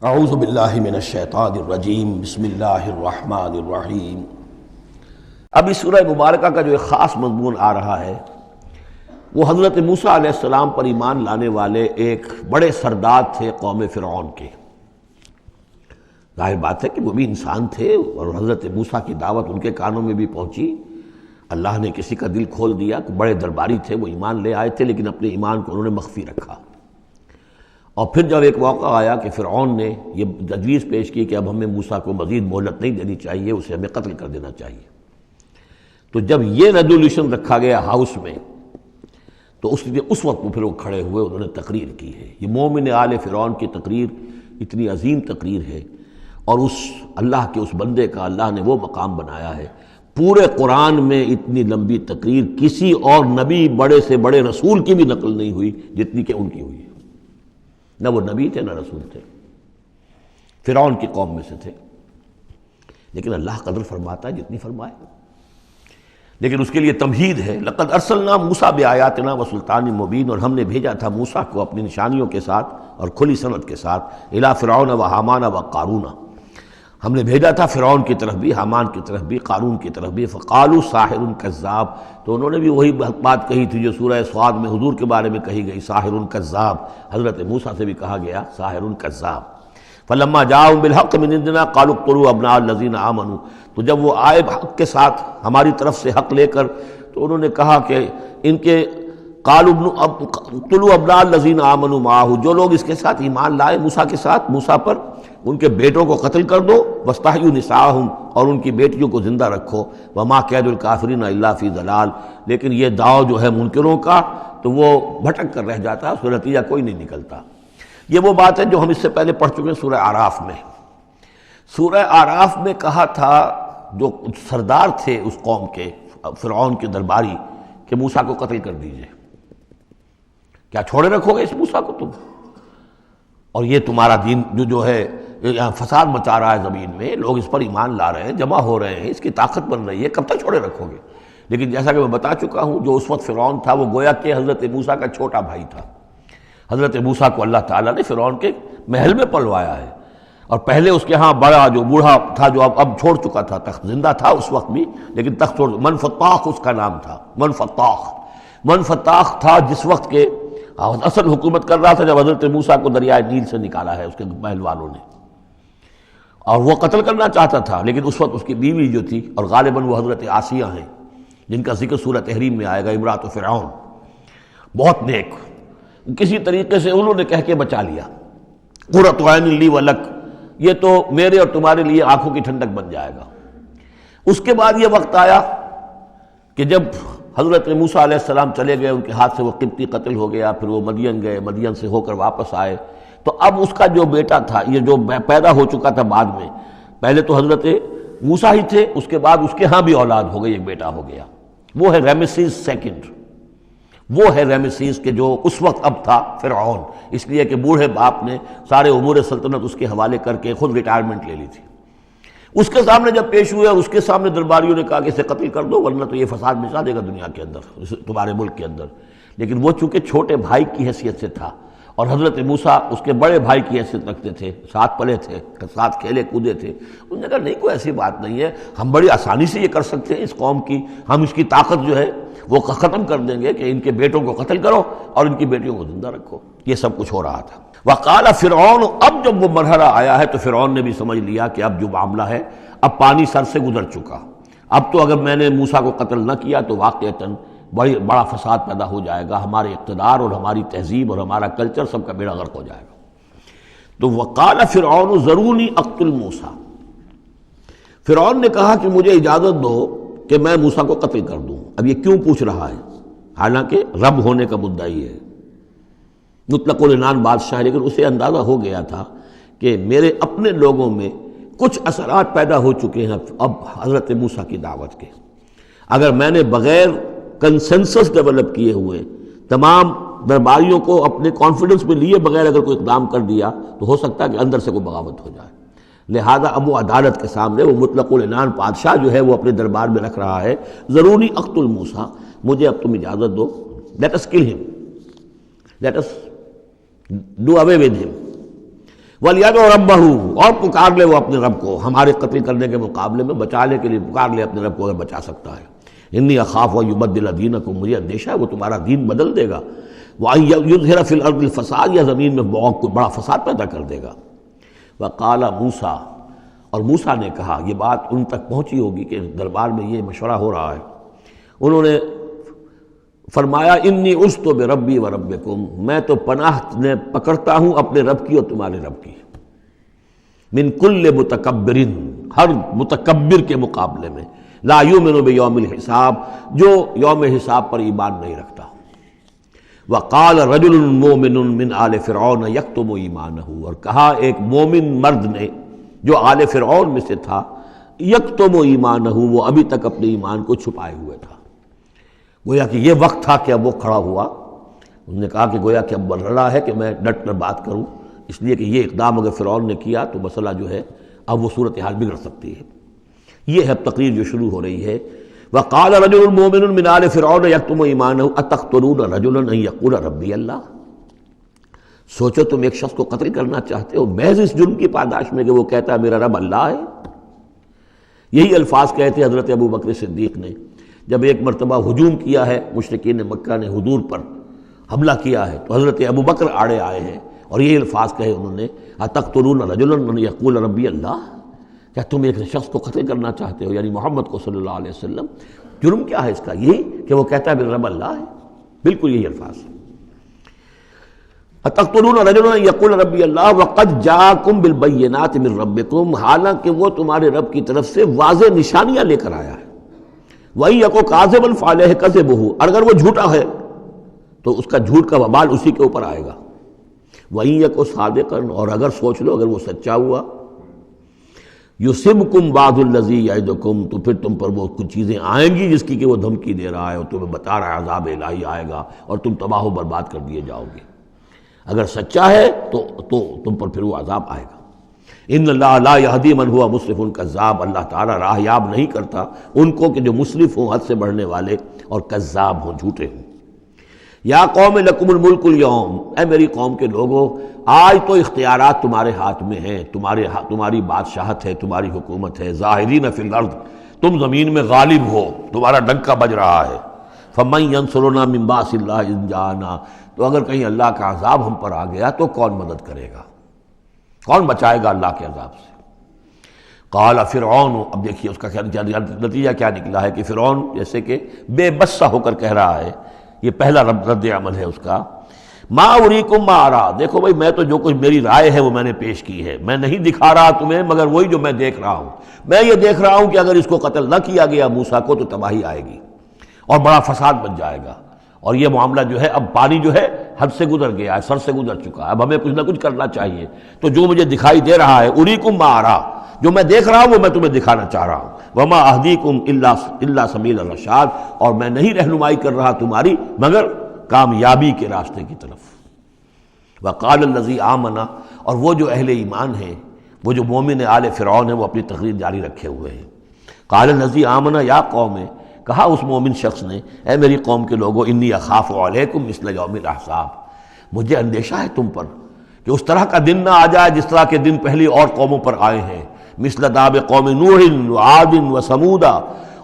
اعوذ باللہ من الشیطان الرجیم بسم اللہ الرحمن الرحیم۔ اب اس سورہ مبارکہ کا جو ایک خاص مضمون آ رہا ہے وہ حضرت موسیٰ علیہ السلام پر ایمان لانے والے ایک بڑے سردار تھے قوم فرعون کے۔ ظاہر بات ہے کہ وہ بھی انسان تھے اور حضرت موسیٰ کی دعوت ان کے کانوں میں بھی پہنچی۔ اللہ نے کسی کا دل کھول دیا کہ بڑے درباری تھے، وہ ایمان لے آئے تھے لیکن اپنے ایمان کو انہوں نے مخفی رکھا۔ اور پھر جب ایک موقع آیا کہ فرعون نے یہ تجویز پیش کی کہ اب ہمیں موسیٰ کو مزید مہلت نہیں دینی چاہیے، اسے ہمیں قتل کر دینا چاہیے، تو جب یہ ریزولوشن رکھا گیا ہاؤس میں تو اس وقت پھر وہ کھڑے ہوئے، انہوں نے تقریر کی ہے۔ یہ مومن آل فرعون کی تقریر اتنی عظیم تقریر ہے اور اس اللہ کے اس بندے کا اللہ نے وہ مقام بنایا ہے۔ پورے قرآن میں اتنی لمبی تقریر کسی اور نبی بڑے سے بڑے رسول کی بھی نقل نہیں ہوئی جتنی کہ ان کی ہوئی ہے۔ نہ وہ نبی تھے نہ رسول تھے، فرعون کی قوم میں سے تھے، لیکن اللہ قدر فرماتا ہے جتنی فرمائے۔ لیکن اس کے لیے تمہید ہے، لقد ارسلنا موسیٰ بآیاتنا وسلطان مبین، اور ہم نے بھیجا تھا موسیٰ کو اپنی نشانیوں کے ساتھ اور کھلی سند کے ساتھ، الی فرعون و حامان و قارون، ہم نے بھیجا تھا فرعون کی طرف بھی، حامان کی طرف بھی، قارون کی طرف بھی۔ فقالوا ساحر کذاب، تو انہوں نے بھی وہی بات کہی تھی جو سورہ صاد میں حضور کے بارے میں کہی گئی، ساحر کذاب۔ حضرت موسیٰ سے بھی کہا گیا ساحر کذاب۔ فلما جاءهم بالحق من عندنا قالوا اقتلوا ابناء الذين آمنوا، تو جب وہ آئے حق کے ساتھ ہماری طرف سے حق لے کر تو انہوں نے کہا کہ ان کے اقتلوا ابناء الذين آمنوا معه، جو لوگ اس کے ساتھ ایمان لائے موسیٰ کے ساتھ، موسیٰ پر، ان کے بیٹوں کو قتل کر دو، واستحیوا نساءهم، اور ان کی بیٹیوں کو زندہ رکھو، وما کید الکافرین الا فی ضلال، لیکن یہ داؤ جو ہے منکروں کا تو وہ بھٹک کر رہ جاتا ہے، اس کا نتیجہ کوئی نہیں نکلتا۔ یہ وہ بات ہے جو ہم اس سے پہلے پڑھ چکے ہیں سورہ اعراف میں۔ سورہ اعراف میں کہا تھا جو سردار تھے اس قوم کے، فرعون کے درباری، کہ موسیٰ کو قتل کر دیجئے، کیا چھوڑے رکھو گے اس موسیٰ کو تم؟ اور یہ تمہارا دین جو ہے یہاں فساد مچا رہا ہے زمین میں، لوگ اس پر ایمان لا رہے ہیں، جمع ہو رہے ہیں، اس کی طاقت بن رہی ہے، کب تک چھوڑے رکھو گے؟ لیکن جیسا کہ میں بتا چکا ہوں، جو اس وقت فرعون تھا وہ گویا کہ حضرت موسیٰ کا چھوٹا بھائی تھا۔ حضرت موسیٰ کو اللہ تعالیٰ نے فرعون کے محل میں پلوایا ہے، اور پہلے اس کے ہاں بڑا جو بوڑھا تھا جو اب چھوڑ چکا تھا، تخت زندہ تھا اس وقت بھی لیکن تخت چھوڑ، منفتاخ اس کا نام تھا، منفتاخ تھا جس وقت کے اصل حکومت کر رہا تھا جب حضرت موسیٰ کو دریائے نیل سے نکالا ہے اس کے محل والوں نے، اور وہ قتل کرنا چاہتا تھا، لیکن اس وقت اس کی بیوی جو تھی، اور غالباً وہ حضرت آسیہ ہیں جن کا ذکر سورہ تحریم میں آئے گا، امرأۃ فرعون، بہت نیک، کسی طریقے سے انہوں نے کہہ کے بچا لیا، قرۃ عین لی ولک، یہ تو میرے اور تمہارے لیے آنکھوں کی ٹھنڈک بن جائے گا۔ اس کے بعد یہ وقت آیا کہ جب حضرت موسیٰ علیہ السلام چلے گئے، ان کے ہاتھ سے وہ قبطی قتل ہو گیا، پھر وہ مدین گئے، مدین سے ہو کر واپس آئے، تو اب اس کا جو بیٹا تھا، یہ جو پیدا ہو چکا تھا بعد میں، پہلے تو حضرت موسیٰ ہی تھے، اس کے بعد اس کے ہاں بھی اولاد ہو گئی، ایک بیٹا ہو گیا، وہ ہے رامسیس سیکنڈ، وہ ہے رامسیس کے جو اس وقت اب تھا فرعون، اس لیے کہ بوڑھے باپ نے سارے امور سلطنت اس کے حوالے کر کے خود ریٹائرمنٹ لے لی تھی۔ اس کے سامنے جب پیش ہوئے اور اس کے سامنے درباریوں نے کہا کہ اسے قتل کر دو ورنہ تو یہ فساد مچا دے گا دنیا کے اندر، تمہارے ملک کے اندر، لیکن وہ چونکہ چھوٹے بھائی کی حیثیت سے تھا اور حضرت موسیٰ اس کے بڑے بھائی کی حیثیت رکھتے تھے، ساتھ پلے تھے، ساتھ کھیلے کودے تھے، انہوں نے کہا نہیں کوئی ایسی بات نہیں ہے، ہم بڑی آسانی سے یہ کر سکتے ہیں، اس قوم کی ہم اس کی طاقت جو ہے وہ ختم کر دیں گے کہ ان کے بیٹوں کو قتل کرو اور ان کی بیٹیوں کو زندہ رکھو۔ یہ سب کچھ ہو رہا تھا۔ وقال فرعون، اب جب وہ مرحلہ آیا ہے تو فرعون نے بھی سمجھ لیا کہ اب جو معاملہ ہے اب پانی سر سے گزر چکا، اب تو اگر میں نے موسیٰ کو قتل نہ کیا تو واقعتاً بڑا فساد پیدا ہو جائے گا، ہمارے اقتدار اور ہماری تہذیب اور ہمارا کلچر سب کا بیڑا غرق ہو جائے گا۔ تو وقال فرعون ذرونی اقتل موسیٰ، فرعون نے کہا کہ مجھے اجازت دو کہ میں موسیٰ کو قتل کر دوں۔ اب یہ کیوں پوچھ رہا ہے؟ حالانکہ رب ہونے کا مدعی ہے، مطلق العنان بادشاہ، لیکن اسے اندازہ ہو گیا تھا کہ میرے اپنے لوگوں میں کچھ اثرات پیدا ہو چکے ہیں اب حضرت موسیٰ کی دعوت کے، اگر میں نے بغیر کنسنسس ڈیولپ کیے ہوئے تمام درباریوں کو اپنے کانفیڈنس میں لیے بغیر اگر کوئی اقدام کر دیا تو ہو سکتا ہے کہ اندر سے کوئی بغاوت ہو جائے، لہذا اب وہ عدالت کے سامنے وہ مطلق العنان بادشاہ جو ہے وہ اپنے دربار میں رکھ رہا ہے، ضروری اقتل موسیٰ، مجھے اب تم اجازت دو، late us kill him, let us do away with him, وَلْيَدْعُ رَبَّهُ، اور پکار لے وہ اپنے رب کو، ہمارے قتل کرنے کے مقابلے میں بچانے کے لیے پکار لے اپنے رب کو اگر بچا سکتا ہے۔ انی اخاف ان یبدل دینکم، مجھے اندیشہ ہے وہ تمہارا دین بدل دے گا، وَأَن یظہر فی الارض الفساد، یا زمین میں بہت بڑا فساد پیدا کر دے گا۔ وقال موسیٰ، اور موسیٰ نے کہا، یہ بات ان تک پہنچی ہوگی کہ دربار میں یہ مشورہ ہو رہا ہے، انہوں نے فرمایا انی عصت بربی و ربکم، میں تو پناہ پکڑتا ہوں اپنے رب کی اور تمہارے رب کی، من کل متکبر، ہر متکبر کے مقابلے میں، لا یؤمن بیوم الحساب، جو یوم حساب پر ایمان نہیں رکھتا۔ وقال رجل مومن من آل فرعون یکتم ایمانہ، اور کہا ایک مومن مرد نے جو آل فرعون میں سے تھا، یکتم ایمانہ، وہ ابھی تک اپنے ایمان کو چھپائے ہوئے تھا۔ گویا کہ یہ وقت تھا کہ اب وہ کھڑا ہوا، انہوں نے کہا کہ گویا کہ اب بن رہا ہے کہ میں ڈٹ کر بات کروں، اس لیے کہ یہ اقدام اگر فرعون نے کیا تو مسئلہ جو ہے اب وہ صورتحال بگڑ سکتی ہے۔ یہ ہے تقریر جو شروع ہو رہی ہے۔ وقال رجل مومن من آل فرعون یکتم ایمانہ اتقتلون رجلا ان یقول ربی اللہ، سوچو تم ایک شخص کو قتل کرنا چاہتے ہو محض اس جرم کی پاداش میں کہ وہ کہتا ہے میرا رب اللہ ہے۔ یہی الفاظ کہتے حضرت ابو بکر صدیق نے جب ایک مرتبہ ہجوم کیا ہے، مشرکین مکہ نے حضور پر حملہ کیا ہے، تو حضرت ابو بکر آڑے آئے ہیں اور یہ الفاظ کہے انہوں نے اتقتلون رجلا ان یقول ربی اللہ، کیا تم ایک شخص کو قتل کرنا چاہتے ہو، یعنی محمد کو صلی اللہ علیہ وسلم؟ جرم کیا ہے اس کا؟ یہی کہ وہ کہتا ہے میرا رب اللہ ہے، بالکل یہی الفاظ۔ اتقتلون رجلا ان یقول ربی اللہ وقد جاءکم بالبینات من ربکم، حالانکہ وہ تمہارے رب کی طرف سے واضح نشانیاں لے کر آیا ہے۔ وَإِن يَكُ كَاذِبًا فَعَلَيْهِ كَذِبُهُ، اور اگر وہ جھوٹا ہے تو اس کا جھوٹ کا وبال اسی کے اوپر آئے گا۔ وَإِن يَكُ صَادِقًا، اور اگر سوچ لو اگر وہ سچا ہوا، يُصِبْكُمْ بَعْضُ الَّذِي يَعِدُكُمْ، تو پھر تم پر وہ کچھ چیزیں آئیں گی جس کی کہ وہ دھمکی دے رہا ہے اور تمہیں بتا رہا ہے عذاب الہی آئے گا اور تم تباہ و برباد کر دیے جاؤ گے۔ اگر سچا ہے تو تم پر پھر وہ عذاب آئے گا۔ ان اللہ لا یہدی من ہوا مسرف کذاب، اللہ تعالیٰ راہ یاب نہیں کرتا ان کو کہ جو مسرف ہوں، حد سے بڑھنے والے اور کذاب ہوں، جھوٹے ہوں۔ یا قوم لکم الملک اليوم، اے میری قوم کے لوگو آج تو اختیارات تمہارے ہاتھ میں ہیں، تمہاری بادشاہت ہے، تمہاری حکومت ہے، ظاہرین فی الارض، تم زمین میں غالب ہو، تمہارا ڈنکا بج رہا ہے۔ فمن ینصرنا من باس اللہ ان جاءنا، تو اگر کہیں اللہ کا عذاب ہم پر آ گیا تو کون مدد کرے گا، کون بچائے گا اللہ کے عذاب سے؟ قال فرعون، اب دیکھیے اس کا نتیجہ کیا نکلا ہے کہ فرعون جیسے کہ بے بس سا ہو کر کہہ رہا ہے، یہ پہلا رد عمل ہے اس کا، ما اریکم ما ارا، دیکھو بھائی میں تو جو کچھ میری رائے ہے وہ میں نے پیش کی ہے، میں نہیں دکھا رہا تمہیں مگر وہی جو میں دیکھ رہا ہوں۔ میں یہ دیکھ رہا ہوں کہ اگر اس کو قتل نہ کیا گیا موسیٰ کو تو تباہی آئے گی اور بڑا فساد بن جائے گا، اور یہ معاملہ جو ہے اب پانی جو ہے حد سے گزر گیا ہے، سر سے گزر چکا ہے، اب ہمیں کچھ نہ کچھ کرنا چاہیے۔ تو جو مجھے دکھائی دے رہا ہے اریکم ما ارا، جو میں دیکھ رہا ہوں وہ میں تمہیں دکھانا چاہ رہا ہوں۔ وما اہدیکم الا سبیل الرشاد، اور میں نہیں رہنمائی کر رہا تمہاری مگر کامیابی کے راستے کی طرف۔ وقال الذی آمن، اور وہ جو اہل ایمان ہیں، وہ جو مومن آل فرعون ہیں، وہ اپنی تقریر جاری رکھے ہوئے ہیں۔ قال الذی آمن یا قوم، کہا اس مومن شخص نے اے میری قوم کے لوگو انی اخاف علیکم مثل یوم الاحزاب، مجھے اندیشہ ہے تم پر کہ اس طرح کا دن نہ آ جائے جس طرح کے دن پہلی اور قوموں پر آئے ہیں، مثل داب قوم نوح وعاد وثمود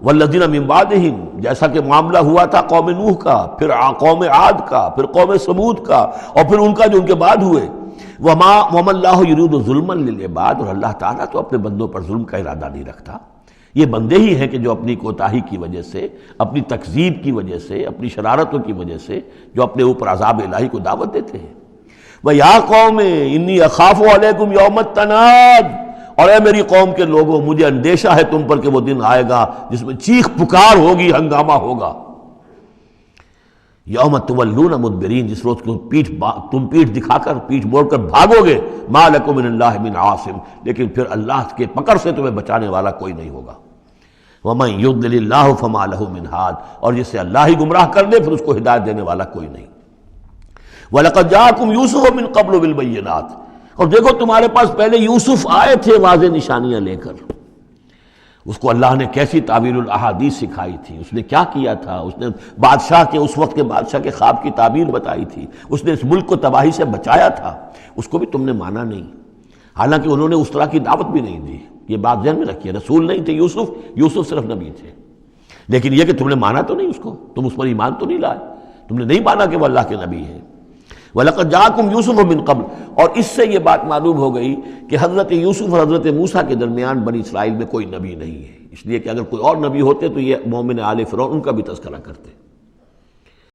والذین من بعدہم، جیسا کہ معاملہ ہوا تھا قوم نوح کا، پھر قوم عاد کا، پھر قوم ثمود کا، اور پھر ان کا جو ان کے بعد ہوئے۔ وما اللہ یرید ظلما للعباد، اور اللہ تعالیٰ تو اپنے بندوں پر ظلم کا ارادہ نہیں رکھتا، یہ بندے ہی ہیں کہ جو اپنی کوتاہی کی وجہ سے، اپنی تکذیب کی وجہ سے، اپنی شرارتوں کی وجہ سے جو اپنے اوپر عذاب الہی کو دعوت دیتے ہیں۔ وَيَا قَوْمِ إِنِّي أَخَافُ عَلَيْكُمْ يَوْمَ التَّنَادِ، اور اے میری قوم کے لوگوں مجھے اندیشہ ہے تم پر کہ وہ دن آئے گا جس میں چیخ پکار ہوگی، ہنگامہ ہوگا۔ یوم تولون مدبرین، جس روز تم پیٹھ دکھا کر، پیٹھ موڑ کر بھاگو گے، ما لکم من اللہ من عاصم، لیکن پھر اللہ کے پکڑ سے تمہیں بچانے والا کوئی نہیں ہوگا۔ وَمَن يُضْلِلِ اللَّهُ فَمَا لَهُ مِنْ هَادٍ، اور جسے اللہ ہی گمراہ کر دے پھر اس کو ہدایت دینے والا کوئی نہیں۔ وَلَقَدْ جَاءَكُمْ يُوسُفُ مِنْ قَبْلُ بِالْبَيِّنَاتِ، اور دیکھو تمہارے پاس پہلے یوسف آئے تھے واضح نشانیاں لے کر، اس کو اللہ نے کیسی تعبیر الاحادیث سکھائی تھی، اس نے کیا کیا تھا، اس نے بادشاہ کے، اس وقت کے بادشاہ کے خواب کی تعبیر بتائی تھی، اس نے اس ملک کو تباہی سے بچایا تھا، اس کو بھی تم نے مانا نہیں۔ حالانکہ انہوں نے اس طرح کی دعوت بھی نہیں دی. یہ بات ذہن میں رکھیے، رسول نہیں تھے یوسف صرف نبی تھے. لیکن یہ کہ تم نے مانا تو نہیں اس کو، تم اس پر ایمان تو نہیں لائے، تم نے نہیں مانا کہ وہ اللہ کے نبی ہے. وَلَقَدْ جَاءَكُمْ يُوسُفُ مِنْ قَبْلُ، اور اس سے یہ بات معلوم ہو گئی کہ حضرت یوسف اور حضرت موسیٰ کے درمیان بنی اسرائیل میں کوئی نبی نہیں ہے. اس لیے کہ اگر کوئی اور نبی ہوتے تو یہ مومن آل فرعون ان کا بھی تذکرہ کرتے.